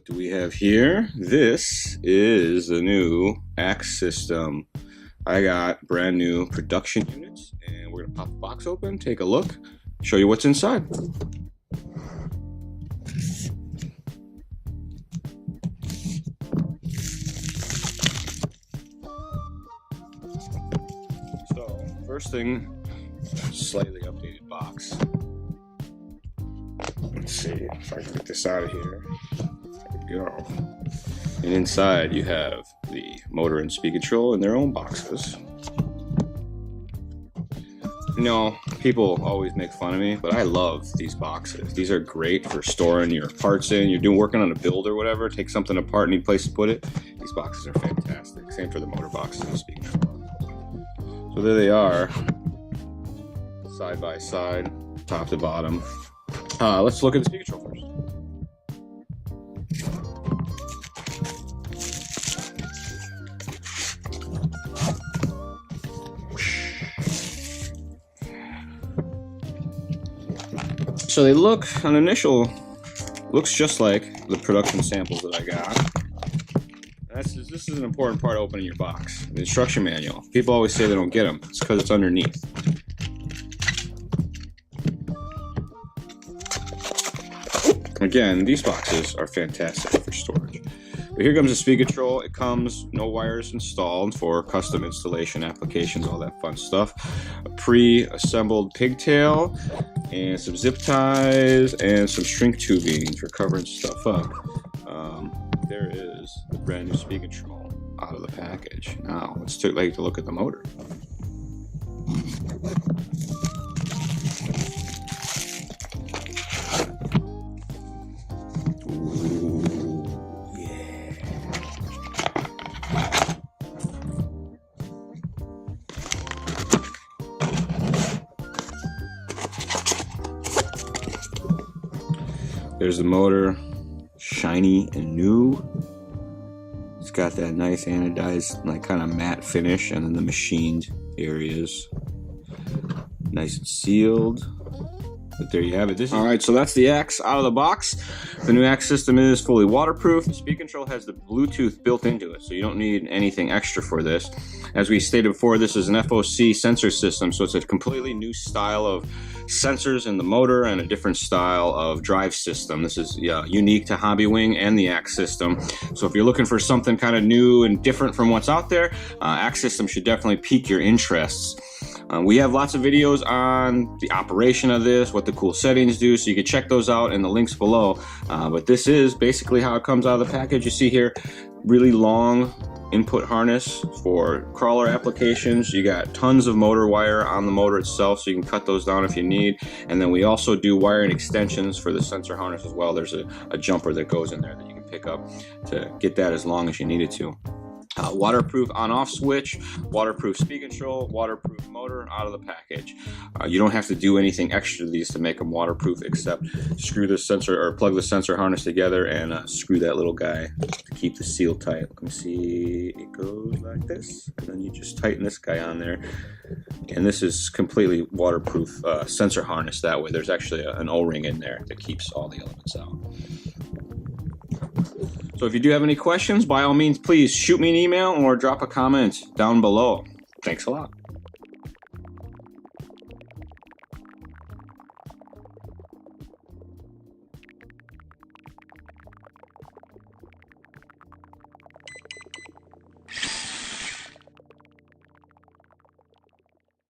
do we have here? This is the new X system. I got brand new production units, and we're gonna pop the box open, take a look, show you what's inside. So, first thing, slightly updated box. Let's see if I can get this out of here. There we go. And inside you have the motor and speed control in their own boxes. You know, people always make fun of me, but I love these boxes. These are great for storing your parts in. You're working on a build or whatever, take something apart, need a place to put it. These boxes are fantastic. Same for the motor boxes and speed control. So there they are, side by side, top to bottom. Let's look at the speed control first. So they look, on initial, looks just like the production samples that I got. This is an important part of opening your box. The instruction manual. People always say they don't get them. It's because it's underneath. Again, these boxes are fantastic for storage. But here comes the speed control. It comes no wires installed for custom installation applications, all that fun stuff. A pre-assembled pigtail and some zip ties and some shrink tubing for covering stuff up. There is the brand new speed control out of the package. Now let's take a look at the motor. There's the motor, shiny and new. It's got that nice anodized, like kind of matte finish, and then the machined areas, nice and sealed. But there you have it. All right, so that's the X out of the box. The new X system is fully waterproof. The speed control has the Bluetooth built into it, so you don't need anything extra for this. As we stated before, this is an F.O.C sensor system, so it's a completely new style of sensors in the motor and a different style of drive system. This is unique to Hobbywing and the X system. So if you're looking for something kind of new and different from what's out there, X system should definitely pique your interests. We have lots of videos on the operation of this, what the cool settings do, so you can check those out in the links below. But this is basically how it comes out of the package. You see here, really long input harness for crawler applications. You got tons of motor wire on the motor itself, so you can cut those down if you need. And then we also do wiring extensions for the sensor harness as well. There's a jumper that goes in there that you can pick up to get that as long as you need it to. Waterproof on-off switch, waterproof speed control, waterproof motor out of the package. You don't have to do anything extra to these to make them waterproof, except screw the sensor or plug the sensor harness together and screw that little guy to keep the seal tight. Let me see, it goes like this, and then you just tighten this guy on there. And this is completely waterproof sensor harness. That way there's actually an O-ring in there that keeps all the elements out. So if you do have any questions, by all means, please shoot me an email or drop a comment down below. Thanks a lot.